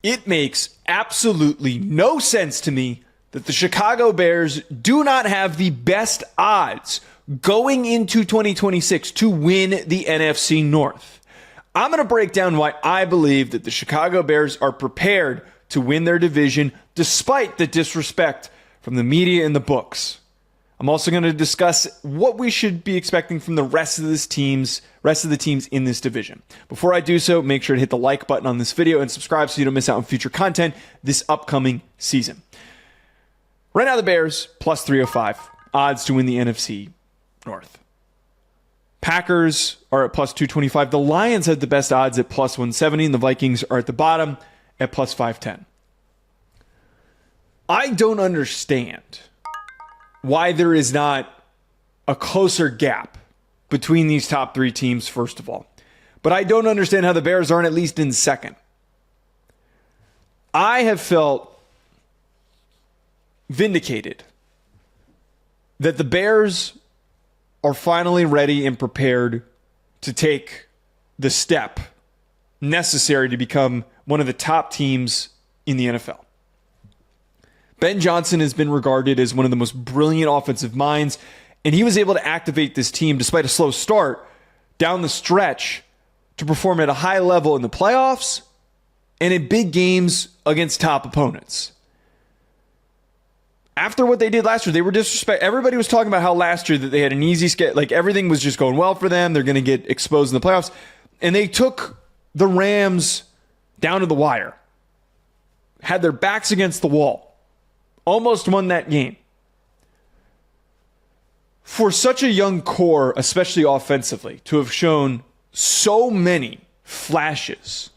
It makes absolutely no sense to me that the Chicago Bears do not have the best odds going into 2026 to win the NFC North. I'm going to break down why I believe that the Chicago Bears are prepared to win their division despite the disrespect from the media and the books. I'm also going to discuss what we should be expecting from the rest of the teams in this division. Before I do so, make sure to hit the like button on this video and subscribe so you don't miss out on future content this upcoming season. Right now, the Bears, plus 305, odds to win the NFC North. Packers are at plus 225. The Lions have the best odds at plus 170, and the Vikings are at the bottom at plus 510. I don't understand why there is not a closer gap between these top three teams, first of all. But I don't understand how the Bears aren't at least in second. I have felt vindicated that the Bears are finally ready and prepared to take the step necessary to become one of the top teams in the NFL. Ben Johnson has been regarded as one of the most brilliant offensive minds, and he was able to activate this team despite a slow start down the stretch to perform at a high level in the playoffs and in big games against top opponents. After what they did last year, they were disrespected. Everybody was talking about how last year that they had an easy schedule, like everything was just going well for them. They're going to get exposed in the playoffs. And they took the Rams down to the wire, had their backs against the wall. Almost won that game. For such a young core, especially offensively, to have shown so many flashes.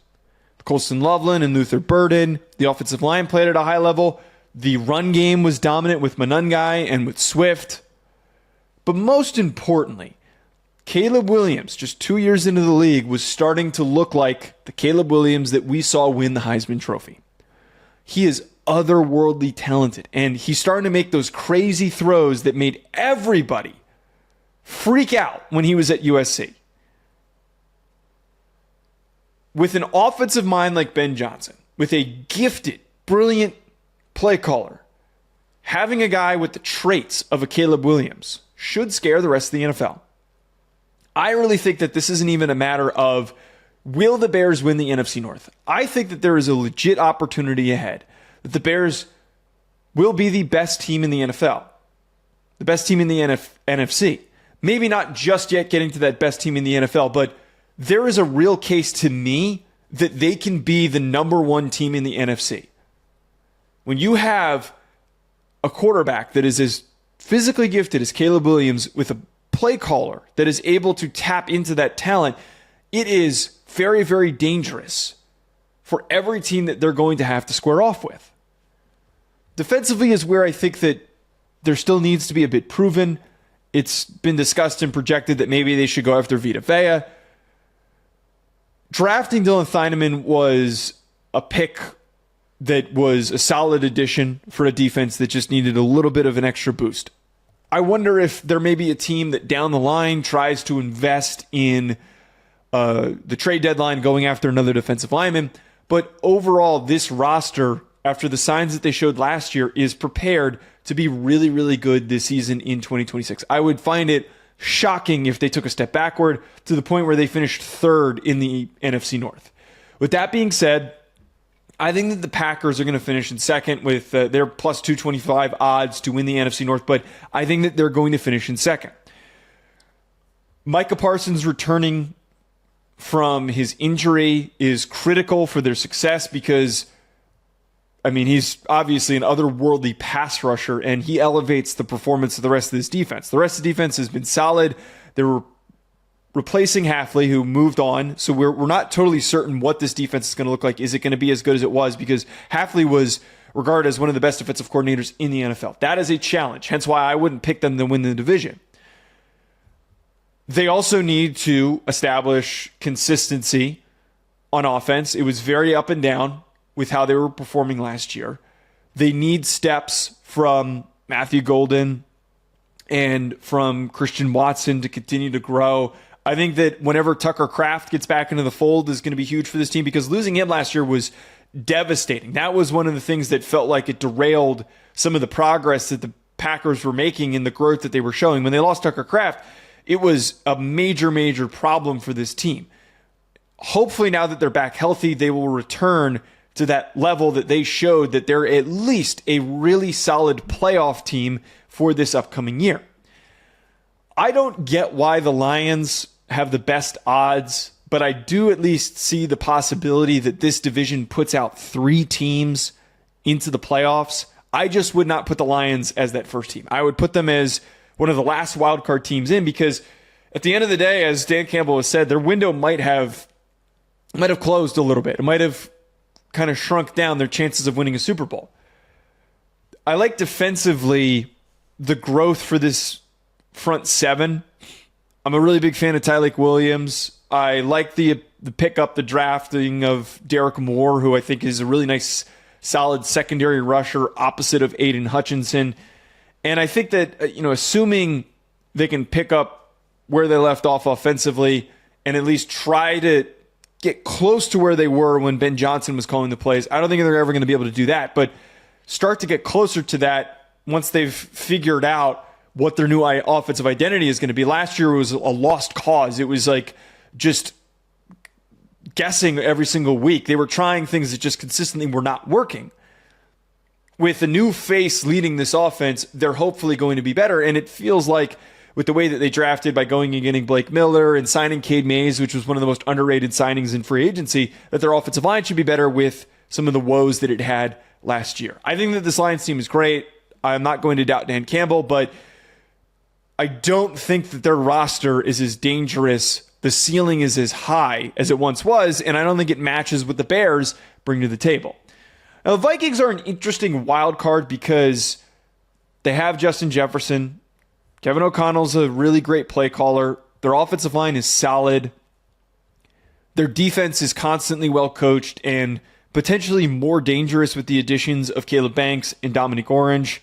Colston Loveland and Luther Burden, the offensive line played at a high level. The run game was dominant with Monungai and with Swift. But most importantly, Caleb Williams, just 2 years into the league, was starting to look like the Caleb Williams that we saw win the Heisman Trophy. He is otherworldly talented, and he's starting to make those crazy throws that made everybody freak out when he was at USC. With an offensive mind like Ben Johnson, with a gifted, brilliant play caller, having a guy with the traits of a Caleb Williams should scare the rest of the NFL. I really think that this isn't even a matter of will the Bears win the NFC North. I think that there is a legit opportunity ahead that the Bears will be the best team in the NFL, the best team in the NFC. Maybe not just yet getting to that best team in the NFL, but there is a real case to me that they can be the number one team in the NFC. When you have a quarterback that is as physically gifted as Caleb Williams with a play caller that is able to tap into that talent, it is very, very dangerous for every team that they're going to have to square off with. Defensively is where I think that there still needs to be a bit proven. It's been discussed and projected that maybe they should go after Vita Vea. Drafting Dylan Thieneman was a pick that was a solid addition for a defense that just needed a little bit of an extra boost. I wonder if there may be a team that down the line tries to invest in the trade deadline going after another defensive lineman. But overall, this roster, after the signs that they showed last year, is prepared to be really, really good this season in 2026. I would find it shocking if they took a step backward to the point where they finished third in the NFC North. With that being said, I think that the Packers are going to finish in second with their plus 225 odds to win the NFC North, but I think that they're going to finish in second. Micah Parsons returning from his injury is critical for their success because, I mean, he's obviously an otherworldly pass rusher, and he elevates the performance of the rest of this defense. The rest of the defense has been solid. They were replacing Hafley, who moved on, so we're not totally certain what this defense is going to look like. Is it going to be as good as it was? Because Hafley was regarded as one of the best defensive coordinators in the NFL. That is a challenge, hence why I wouldn't pick them to win the division. They also need to establish consistency on offense. It was very up and down with how they were performing last year. They need steps from Matthew Golden and from Christian Watson to continue to grow. I think that whenever Tucker Kraft gets back into the fold is going to be huge for this team because losing him last year was devastating. That was one of the things that felt like it derailed some of the progress that the Packers were making in the growth that they were showing. When they lost Tucker Kraft, it was a major, major problem for this team. Hopefully now that they're back healthy, they will return to that level that they showed that they're at least a really solid playoff team for this upcoming year. I don't get why the Lions have the best odds, but I do at least see the possibility that this division puts out 3 teams into the playoffs. I just would not put the Lions as that first team. I would put them as one of the last wildcard teams in, because at the end of the day, as Dan Campbell has said, their window might have closed a little bit. It might have kind of shrunk down their chances of winning a Super Bowl. I like defensively the growth for this front 7. I'm a really big fan of Tyreek Williams. I like the pickup, the drafting of Derek Moore, who I think is a really nice, solid secondary rusher opposite of Aiden Hutchinson. And I think that, assuming they can pick up where they left off offensively and at least try to get close to where they were when Ben Johnson was calling the plays. I don't think they're ever going to be able to do that, but start to get closer to that once they've figured out what their new offensive identity is going to be. Last year was a lost cause. It was like just guessing every single week. They were trying things that just consistently were not working. With a new face leading this offense, they're hopefully going to be better, and it feels like with the way that they drafted by going and getting Blake Miller and signing Cade Mays, which was one of the most underrated signings in free agency, that their offensive line should be better with some of the woes that it had last year. I think that this Lions team is great. I'm not going to doubt Dan Campbell, but I don't think that their roster is as dangerous. The ceiling is as high as it once was, and I don't think it matches what the Bears bring to the table. Now, the Vikings are an interesting wild card because they have Justin Jefferson. Kevin O'Connell's a really great play caller. Their offensive line is solid. Their defense is constantly well coached and potentially more dangerous with the additions of Caleb Banks and Dominic Orange.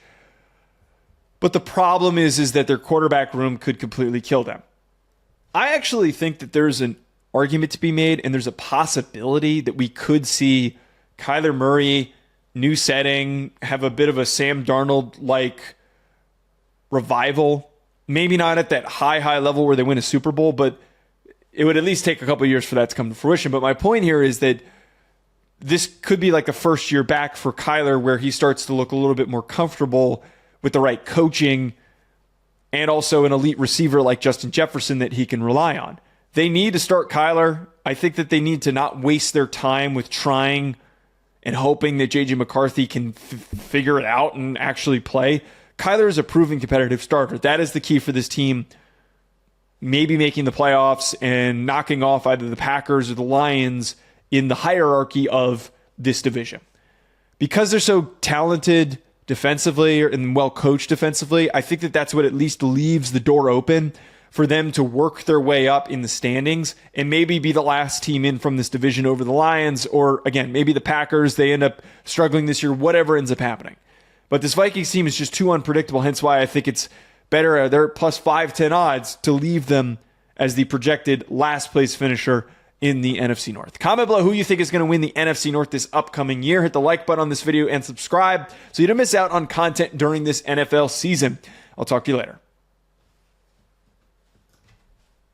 But the problem is that their quarterback room could completely kill them. I actually think that there's an argument to be made, and there's a possibility that we could see Kyler Murray, new setting, have a bit of a Sam Darnold-like revival. Maybe not at that high level where they win a Super Bowl, but it would at least take a couple of years for that to come to fruition. But my point here is that this could be like a first year back for Kyler, where he starts to look a little bit more comfortable with the right coaching and also an elite receiver like Justin Jefferson that he can rely on. They need to start Kyler. I think that they need to not waste their time with trying and hoping that J.J. McCarthy can figure it out and actually play. Kyler is a proven competitive starter. That is the key for this team, maybe making the playoffs and knocking off either the Packers or the Lions in the hierarchy of this division. Because they're so talented defensively and well-coached defensively, I think that that's what at least leaves the door open for them to work their way up in the standings and maybe be the last team in from this division over the Lions, or again, maybe the Packers, they end up struggling this year, whatever ends up happening. But this Vikings team is just too unpredictable, hence why I think it's better, they're plus 5-10 odds to leave them as the projected last place finisher in the NFC North. Comment below who you think is going to win the NFC North this upcoming year. Hit the like button on this video and subscribe so you don't miss out on content during this NFL season. I'll talk to you later.